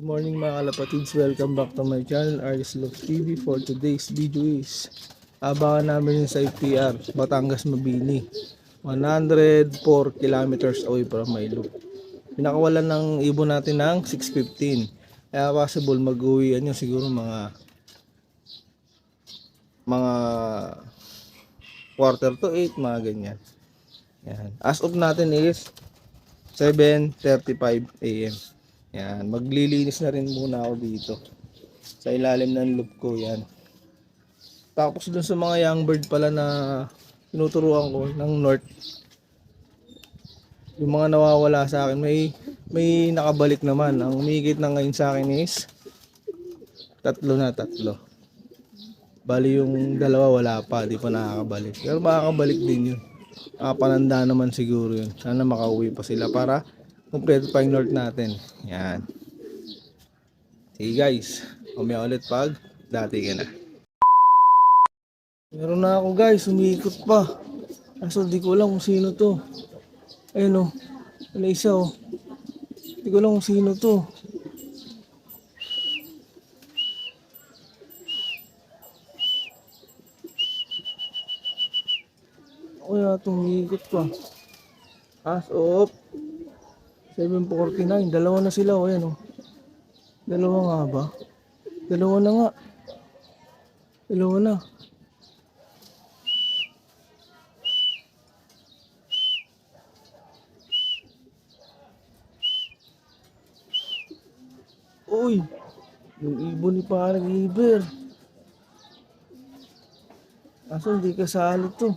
Good morning mga kalapatids, welcome back to my channel, Aris Love TV. For today's video is abangan namin yung sa FPR, Batangas Mabini, 104 kilometers away from my loop. Pinakawalan ng ibon natin ng 6:15, kaya possible mag-uwian nyo siguro mga quarter to 8, mga ganyan. Yan. As of natin is 7:35 AM. Yan, maglilinis na rin muna ako dito sa ilalim ng loop ko. Yan. Tapos dun sa mga young bird pala na tinuturuan ko ng north, yung mga nawawala sa akin, may nakabalik naman. Ang umigit na ngayon sa akin is tatlo. Bali yung dalawa wala pa, di pa nakakabalik. Pero makakabalik din yun. Pananda naman siguro yun. Sana makauwi pa sila para kumpleto pa yung north natin. Yan. Sige guys, umaya ulit pag dati ka na. Meron na ako guys, umiikot pa. Kaso di ko alam kung sino to. Ayun o, wala isa o. Di ko alam kung sino to. Kaya itong umiikot pa. As of 7:49, dalawa na sila o. Ayan o. Dalawa nga ba? Dalawa na nga. Dalawa na. Uy! Yung ibon ni parang Iber. Kaso hindi kasali to.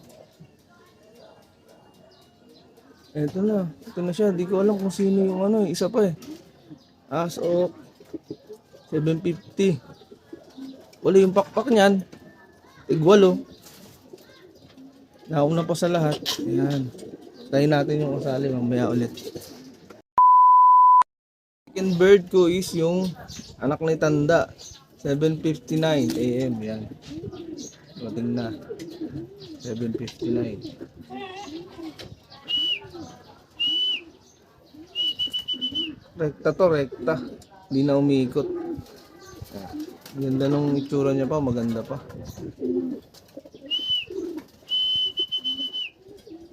Ito na siya. Di ko alam kung sino yung ano, isa pa eh. As of 7:50. Wala yung pakpak niyan. Tigwalo. Nauna pa sa lahat. Ayan. Tayo natin yung kasali mamaya ulit. Second bird ko is yung anak ni Tanda. 7:59 AM. Yan. Dating na. 7:59. Rekta to, rekta. Hindi na umiikot. Ganda nung itsura niya pa, maganda pa.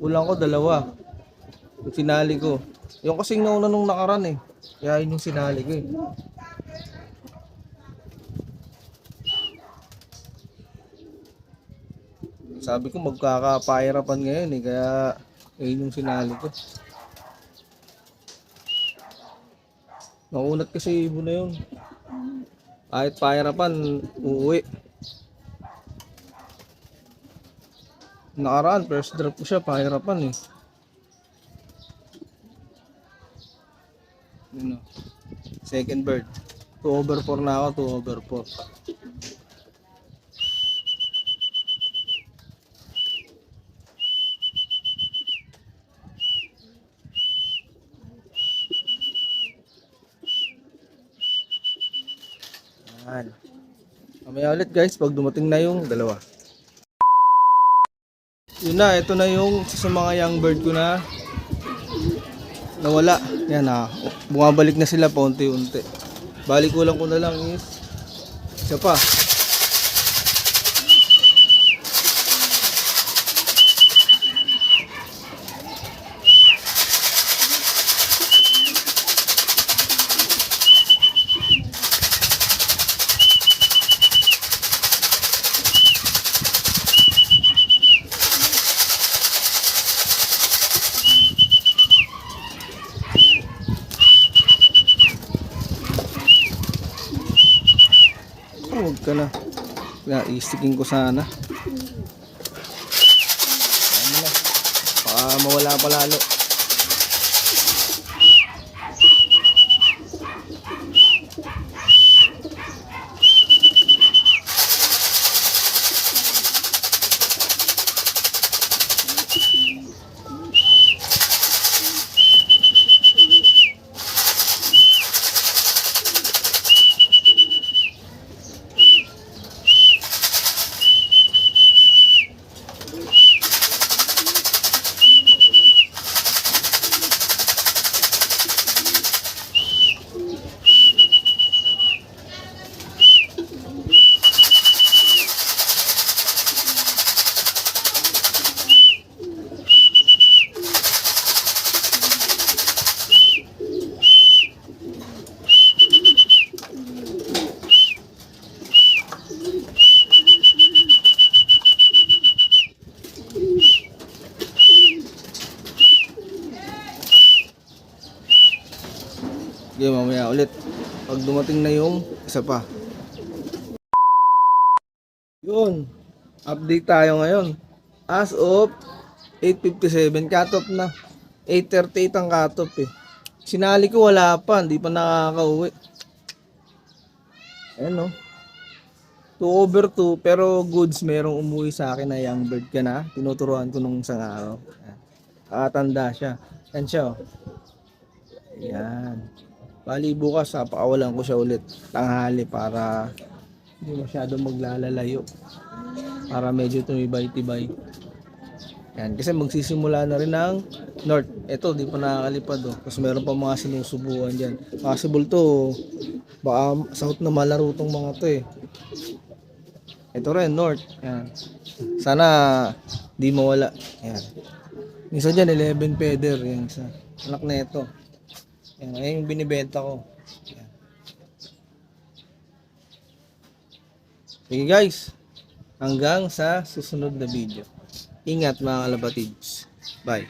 Ulang ko dalawa. Yung sinali ko. Yung kasing nauna nung nakaraan eh. Kaya yun yung sinali ko eh. Sabi ko magkakapahirapan ngayon eh. Kaya yun yung sinali ko. Nakunat kasi ibon na yun. Kahit pahirapan, uuwi. Nakaraan, first drop ko siya, pahirapan eh. Yun o. Second bird. 2/4 na ako, 2/4. Yan. Mamaya ulit guys, pag dumating na yung dalawa. Yun na, ito na yung sa mga young bird ko na nawala. Yan na, bumabalik na sila pa unti-unti. Balik ko na lang is isa pa. Huwag ka na. I-sticking ko sana. Ano na. Baka mawala pa lalo. Sige, mamaya ulit. Pag dumating na yung isa pa. Yun. Update tayo ngayon. As of 8:57, cut-off na. 8:38 ang cut-off eh. Sinali ko wala pa, hindi pa nakakauwi. Ayan o. 2/2, pero goods merong umuwi sa akin na young bird ka na. Tinuturuan ko nung isang araw. Nakatanda siya. Yan siya o. Ayan. Bali bukas pakawalan ko siya ulit. Tanghali para hindi masyadong maglalalayo. Para medyo tumibay-tibay. Yan, kasi magsisimula na rin ng north. Ito, di pa nakakalipad oh. Tapos meron pa mga sinusubuan dyan. Possible to, baka south na malaro tong mga to eh. Ito rin, north. Yan. Sana di mawala. Yan. Isa dyan, 11 feather. Yan, isa. Anak na ito. Yan, ayun yung binibenta ko. Yan. Sige guys, hanggang sa susunod na video. Ingat mga kalapatids. Bye.